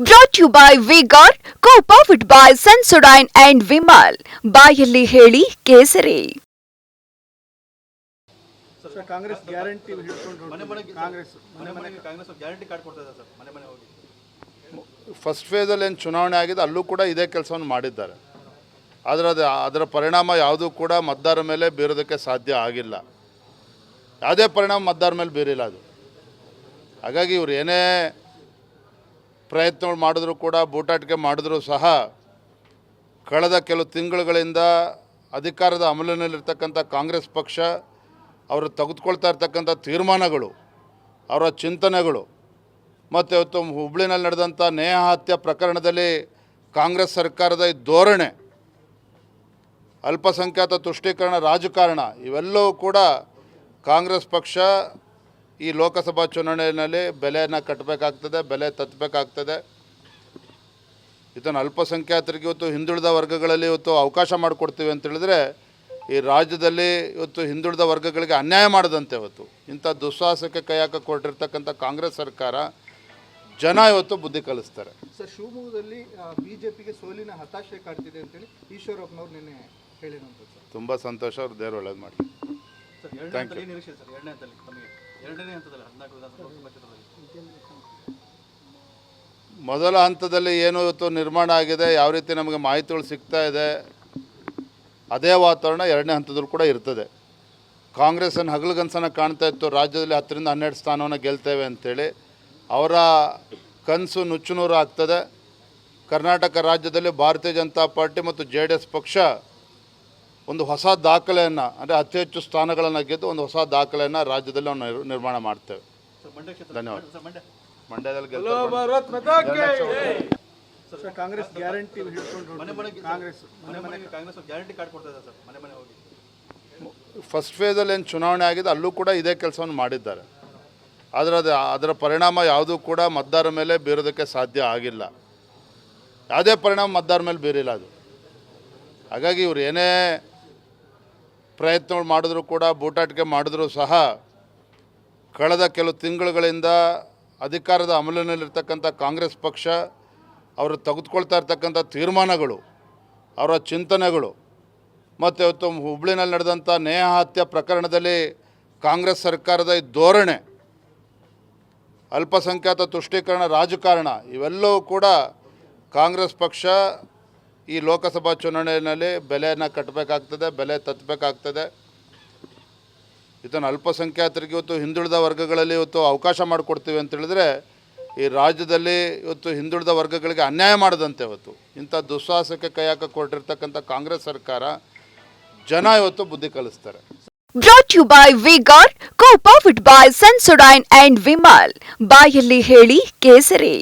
Brought to you by Vigor, co-powered by Sensodyne and Vimal. ಬಾಯಲ್ಲಿ ಹೇಳಿ ಕೇಸರಿ. Sir Congress guarantee ಹಿಡ್ಕೊಂಡು ಕಾಂಗ್ರೆಸ್ ಗ್ಯಾರಂಟಿ ಕಾರ್ಡ್ ಕೊಡ್ತಾ ಇದೆ ಸರ್ ಮನೆ ಮನೆ ಹೋಗಿ ಫಸ್ಟ್ ಫೇಸಲ್ಲಿ ಏನು ಚುನಾವಣೆ ಆಗಿದೆ ಅಲ್ಲೂ ಕೂಡ ಇದೇ ಕೆಲಸವನ್ನು ಮಾಡಿದ್ದಾರೆ. ಆದರೆ ಅದರ ಪರಿಣಾಮ ಯಾವುದೂ ಕೂಡ ಮತದಾರರ ಮೇಲೆ ಬೀರೋದಕ್ಕೆ ಸಾಧ್ಯ ಆಗಿಲ್ಲ. ಯಾವುದೇ ಪರಿಣಾಮ ಮತದಾರರ ಮೇಲೆ ಬೀರಿಲ್ಲ ಅದು. ಹಾಗಾಗಿ ಇವರು ಏನೇ ಪ್ರಯತ್ನಗಳು ಮಾಡಿದ್ರು ಕೂಡ ಬೂಟಾಟಿಕೆ ಮಾಡಿದ್ರು ಸಹ ಕಳೆದ ಕೆಲವು ತಿಂಗಳುಗಳಿಂದ ಅಧಿಕಾರದ ಅಮಲಿನಲ್ಲಿರ್ತಕ್ಕಂಥ ಕಾಂಗ್ರೆಸ್ ಪಕ್ಷ ಅವರು ತೆಗೆದುಕೊಳ್ತಾ ಇರ್ತಕ್ಕಂಥ ತೀರ್ಮಾನಗಳು, ಅವರ ಚಿಂತನೆಗಳು ಮತ್ತು ಇವತ್ತು ಹುಬ್ಳಿನಲ್ಲಿ ನಡೆದಂಥ ನೇಹ ಹತ್ಯೆ ಪ್ರಕರಣದಲ್ಲಿ ಕಾಂಗ್ರೆಸ್ ಸರ್ಕಾರದ ಈ ಧೋರಣೆ, ಅಲ್ಪಸಂಖ್ಯಾತ ತುಷ್ಟೀಕರಣ ರಾಜಕಾರಣ, ಇವೆಲ್ಲವೂ ಕೂಡ ಕಾಂಗ್ರೆಸ್ ಪಕ್ಷ ಈ ಲೋಕಸಭಾ ಚುನಾವಣೆಯಲ್ಲಿ ಬೆಲೆಯನ್ನು ಕಟ್ಟಬೇಕಾಗ್ತದೆ, ಬೆಲೆ ತತ್ತಬೇಕಾಗ್ತದೆ. ಇದನ್ನು ಅಲ್ಪಸಂಖ್ಯಾತರಿಗೆ ಇವತ್ತು ಹಿಂದುಳಿದ ವರ್ಗಗಳಲ್ಲಿ ಇವತ್ತು ಅವಕಾಶ ಮಾಡಿಕೊಡ್ತೀವಿ ಅಂತ ಹೇಳಿದ್ರೆ ಈ ರಾಜ್ಯದಲ್ಲಿ ಇವತ್ತು ಹಿಂದುಳಿದ ವರ್ಗಗಳಿಗೆ ಅನ್ಯಾಯ ಮಾಡದಂತೆ ಇವತ್ತು ಇಂಥ ದುಸ್ಸಾಹಸಕ್ಕೆ ಕೈ ಹಾಕಿಕೊಟ್ಟಿರ್ತಕ್ಕಂಥ ಕಾಂಗ್ರೆಸ್ ಸರ್ಕಾರ ಜನ ಇವತ್ತು ಬುದ್ಧಿ ಕಲಿಸ್ತಾರೆ. ಸರ್ ಶಿವಮೊಗ್ಗದಲ್ಲಿ ಬಿಜೆಪಿಗೆ ಸೋಲಿನ ಹತಾಶೆ ಕಾಡ್ತಿದೆ ಅಂತೇಳಿ ಈಶ್ವರಪ್ಪನವ್ರು ನಿನ್ನೆ ಹೇಳಿರುವಂಥದ್ದು ಸರ್. ತುಂಬ ಸಂತೋಷ, ಅವ್ರು ದೇವರು ಒಳ್ಳೇದು ಮಾಡಲಿ. Thank you. ಮೊದಲ ಹಂತದಲ್ಲಿ ಏನು ಇವತ್ತು ನಿರ್ಮಾಣ ಆಗಿದೆ, ಯಾವ ರೀತಿ ನಮಗೆ ಮಾಹಿತಿಗಳು ಸಿಗ್ತಾ ಇದೆ, ಅದೇ ವಾತಾವರಣ ಎರಡನೇ ಹಂತದಲ್ಲೂ ಕೂಡ ಇರ್ತದೆ. ಕಾಂಗ್ರೆಸ್ಸನ್ನು ಹಗಲುಗನಸನ್ನು ಕಾಣ್ತಾ ಇತ್ತು, ರಾಜ್ಯದಲ್ಲಿ 10ರಿಂದ 12 ಸ್ಥಾನವನ್ನು ಗೆಲ್ತೇವೆ ಅಂಥೇಳಿ. ಅವರ ಕನಸು ನುಚ್ಚುನೂರು ಆಗ್ತದೆ. ಕರ್ನಾಟಕ ರಾಜ್ಯದಲ್ಲಿ ಭಾರತೀಯ ಜನತಾ ಪಾರ್ಟಿ ಮತ್ತು JDS ಪಕ್ಷ ಒಂದು ಹೊಸ ದಾಖಲೆಯನ್ನು, ಅಂದರೆ ಅತಿ ಹೆಚ್ಚು ಸ್ಥಾನಗಳನ್ನು ಗೆದ್ದು ಒಂದು ಹೊಸ ದಾಖಲೆಯನ್ನು ರಾಜ್ಯದಲ್ಲಿ ನಾವು ನಿರ್ಮಾಣ ಮಾಡ್ತೇವೆ. ಧನ್ಯವಾದ. ಮಂಡ್ಯದಲ್ಲಿ ಸರ್ ಕಾಂಗ್ರೆಸ್ ಗ್ಯಾರಂಟಿ ಹಿಡ್ಕೊಂಡು ಕಾಂಗ್ರೆಸ್ ಗ್ಯಾರಂಟಿ ಕಾರ್ಡ್ ಕೊಡ್ತಾ ಇದೆ ಸರ್ ಮನೆ ಮನೆ ಹೋಗಿ ಫಸ್ಟ್ ಫೇಸಲ್ಲಿ ಏನು ಚುನಾವಣೆ ಆಗಿದೆ ಅಲ್ಲೂ ಕೂಡ ಇದೇ ಕೆಲಸವನ್ನು ಮಾಡಿದ್ದಾರೆ. ಆದರೆ ಅದರ ಪರಿಣಾಮ ಯಾವುದೂ ಕೂಡ ಮತದಾರರ ಮೇಲೆ ಬೀರೋದಕ್ಕೆ ಸಾಧ್ಯ ಆಗಿಲ್ಲ. ಯಾವುದೇ ಪರಿಣಾಮ ಮತದಾರರ ಮೇಲೆ ಬೀರಿಲ್ಲ ಅದು. ಹಾಗಾಗಿ ಇವರು ಏನೇ ಪ್ರಯತ್ನಗಳು ಮಾಡಿದ್ರು ಕೂಡ ಬೂಟಾಟಿಕೆ ಮಾಡಿದ್ರು ಸಹ ಕಳೆದ ಕೆಲವು ತಿಂಗಳುಗಳಿಂದ ಅಧಿಕಾರದ ಅಮಲಿನಲ್ಲಿರ್ತಕ್ಕಂಥ ಕಾಂಗ್ರೆಸ್ ಪಕ್ಷ ಅವರು ತೆಗೆದುಕೊಳ್ತಾ ಇರ್ತಕ್ಕಂಥ ತೀರ್ಮಾನಗಳು, ಅವರ ಚಿಂತನೆಗಳು ಮತ್ತು ಇವತ್ತು ಹುಬ್ಳಿನಲ್ಲಿ ನಡೆದಂಥ ನೇಹ ಹತ್ಯೆ ಪ್ರಕರಣದಲ್ಲಿ ಕಾಂಗ್ರೆಸ್ ಸರ್ಕಾರದ ಈ ಧೋರಣೆ, ಅಲ್ಪಸಂಖ್ಯಾತ ತುಷ್ಟೀಕರಣ ರಾಜಕಾರಣ, ಇವೆಲ್ಲವೂ ಕೂಡ ಕಾಂಗ್ರೆಸ್ ಪಕ್ಷ ಈ ಲೋಕಸಭಾ ಚುನಾವಣೆಯಲ್ಲಿ ಬೆಲೆಯನ್ನು ಕಟ್ಟಬೇಕಾಗ್ತದೆ, ಬೆಲೆ ತತ್ತಬೇಕಾಗ್ತದೆ. ಇದನ್ನು ಅಲ್ಪಸಂಖ್ಯಾತರಿಗೆ ಇವತ್ತು ಹಿಂದುಳಿದ ವರ್ಗಗಳಲ್ಲಿ ಇವತ್ತು ಅವಕಾಶ ಮಾಡಿಕೊಡ್ತೀವಿ ಅಂತ ಹೇಳಿದ್ರೆ ಈ ರಾಜ್ಯದಲ್ಲಿ ಇವತ್ತು ಹಿಂದುಳಿದ ವರ್ಗಗಳಿಗೆ ಅನ್ಯಾಯ ಮಾಡದಂತೆ ಇವತ್ತು ಇಂಥ ದುಸ್ಸಾಹಸಕ್ಕೆ ಕೈ ಹಾಕಿಕೊಟ್ಟಿರ್ತಕ್ಕಂಥ ಕಾಂಗ್ರೆಸ್ ಸರ್ಕಾರ ಜನ ಇವತ್ತು ಬುದ್ಧಿ ಕಲಿಸ್ತಾರೆ. Brought to you by Vigor, co-powered by Sensodyne and Vimal. ಬಾಯಲ್ಲಿ ಹೇಳಿ ಕೇಸರಿ.